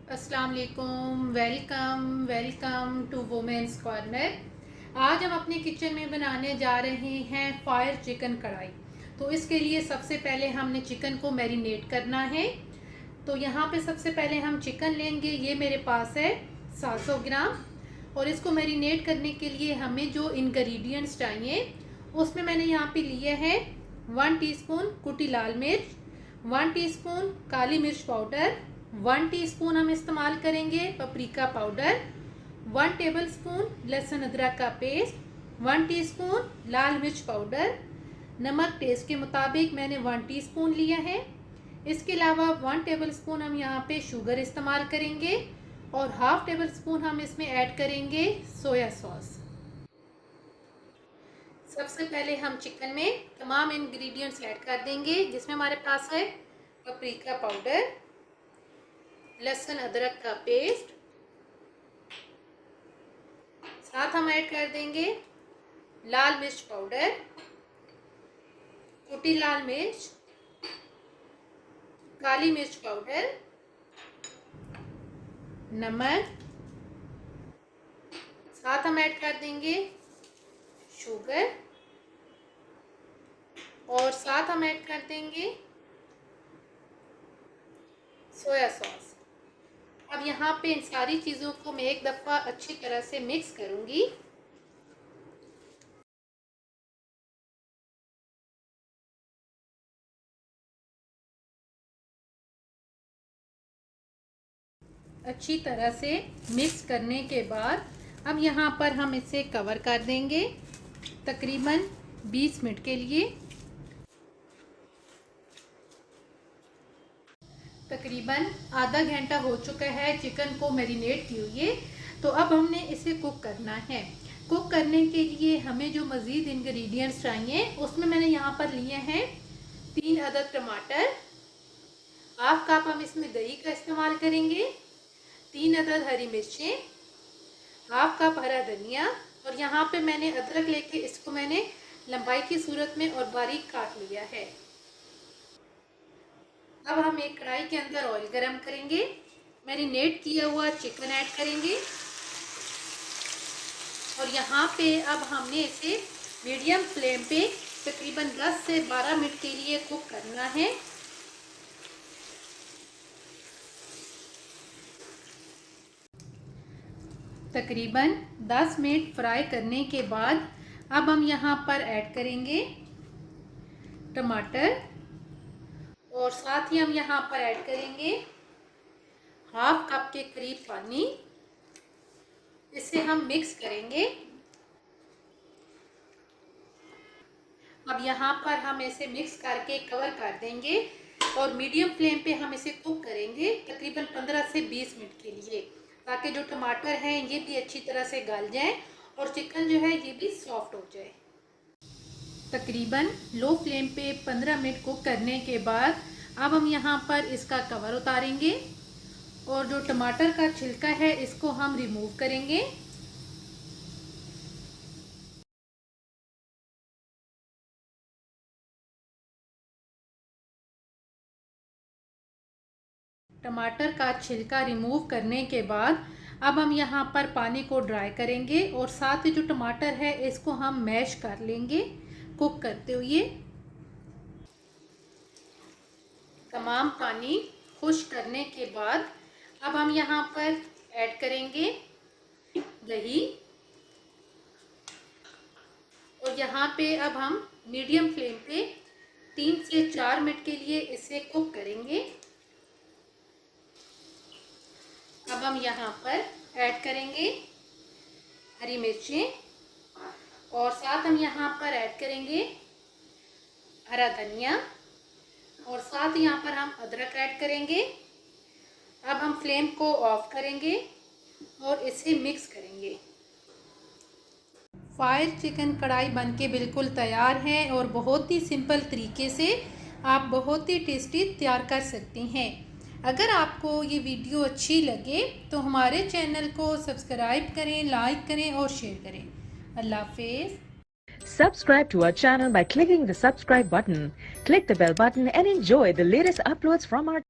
अस्सलाम वालेकुम, welcome to women's corner. आज हम अपने किचन में बनाने जा रहे हैं फायर चिकन कढ़ाई। तो इसके लिए सबसे पहले हमने चिकन को मैरिनेट करना है। तो यहाँ पे सबसे पहले हम चिकन लेंगे। ये मेरे पास है 700 ग्राम। और इसको मैरिनेट करने के लिए हमें जो इंग्रेडिएंट्स चाहिए उसमें मैंने यहाँ पे लिए हैं 1 टीस्पून कुटी लाल मिर्च, 1 टीस्पून काली मिर्च पाउडर, 1 टीस्पून हम इस्तेमाल करेंगे पपरिका पाउडर, 1 टेबलस्पून लहसुन अदरक का पेस्ट, 1 टीस्पून लाल मिर्च पाउडर, नमक टेस्ट के मुताबिक मैंने 1 टीस्पून लिया है। इसके अलावा 1 टेबलस्पून हम यहाँ पे शुगर इस्तेमाल करेंगे और हाफ टेबल स्पून हम इसमें ऐड करेंगे सोया सॉस। सबसे पहले हम चिकन में तमाम इंग्रेडिएंट्स ऐड कर देंगे, जिसमें हमारे पास है पपरिका पाउडर, लहसुन अदरक का पेस्ट, साथ हम ऐड कर देंगे लाल मिर्च पाउडर, कुटी लाल मिर्च, काली मिर्च पाउडर, नमक, साथ हम ऐड कर देंगे शुगर और साथ हम ऐड कर देंगे सोया सॉस। अब यहाँ पे इन सारी चीज़ों को मैं एक दफ़ा अच्छी तरह से मिक्स करूँगी। अच्छी तरह से मिक्स करने के बाद अब यहाँ पर हम इसे कवर कर देंगे तकरीबन 20 मिनट के लिए। तकरीबन आधा घंटा हो चुका है चिकन को मैरिनेट किए हुए। तो अब हमने इसे कुक करना है। कुक करने के लिए हमें जो मज़ीद इंग्रेडिएंट्स चाहिए उसमें मैंने यहाँ पर लिए हैं 3 अदद टमाटर, हाफ कप हम इसमें दही का इस्तेमाल करेंगे, 3 अदद हरी मिर्चें, हाफ कप हरा धनिया और यहाँ पे मैंने अदरक लेके इसको मैंने लंबाई की सूरत में और बारीक काट लिया है। अब हम एक कढ़ाई के अंदर ऑयल गरम करेंगे, मैरिनेट किया हुआ चिकन ऐड करेंगे और यहाँ पे अब हमने इसे मीडियम फ्लेम पे तकरीबन 10 से 12 मिनट के लिए कुक करना है। तकरीबन 10 मिनट फ्राई करने के बाद अब हम यहाँ पर ऐड करेंगे टमाटर और साथ ही हम यहाँ पर ऐड करेंगे हाफ कप के करीब पानी। इसे हम मिक्स करेंगे। अब यहाँ पर हम इसे मिक्स करके कवर कर देंगे और मीडियम फ्लेम पे हम इसे कुक करेंगे तकरीबन 15 से 20 मिनट के लिए, ताकि जो टमाटर हैं ये भी अच्छी तरह से गल जाएं और चिकन जो है ये भी सॉफ्ट हो जाए। तकरीबन लो फ्लेम पे 15 मिनट कुक करने के बाद अब हम यहाँ पर इसका कवर उतारेंगे और जो टमाटर का छिलका है इसको हम रिमूव करेंगे। टमाटर का छिलका रिमूव करने के बाद अब हम यहाँ पर पानी को ड्राई करेंगे और साथ ही जो टमाटर है इसको हम मैश कर लेंगे कुक करते हुए। तमाम पानी खुश्क करने के बाद अब हम यहाँ पर ऐड करेंगे दही और यहाँ पे अब हम मीडियम फ्लेम पे 3 से 4 मिनट के लिए इसे कुक करेंगे। अब हम यहाँ पर ऐड करेंगे हरी मिर्चें और साथ हम यहाँ पर ऐड करेंगे हरा धनिया और साथ यहाँ पर हम अदरक ऐड करेंगे। अब हम फ्लेम को ऑफ करेंगे और इसे मिक्स करेंगे। फायर चिकन कढ़ाई बनके बिल्कुल तैयार है और बहुत ही सिंपल तरीके से आप बहुत ही टेस्टी तैयार कर सकते हैं। अगर आपको ये वीडियो अच्छी लगे तो हमारे चैनल को सब्सक्राइब करें, लाइक करें और शेयर करें। अल्लाह हाफिज़। Subscribe to our channel by clicking the subscribe button. Click the bell button and enjoy the latest uploads from our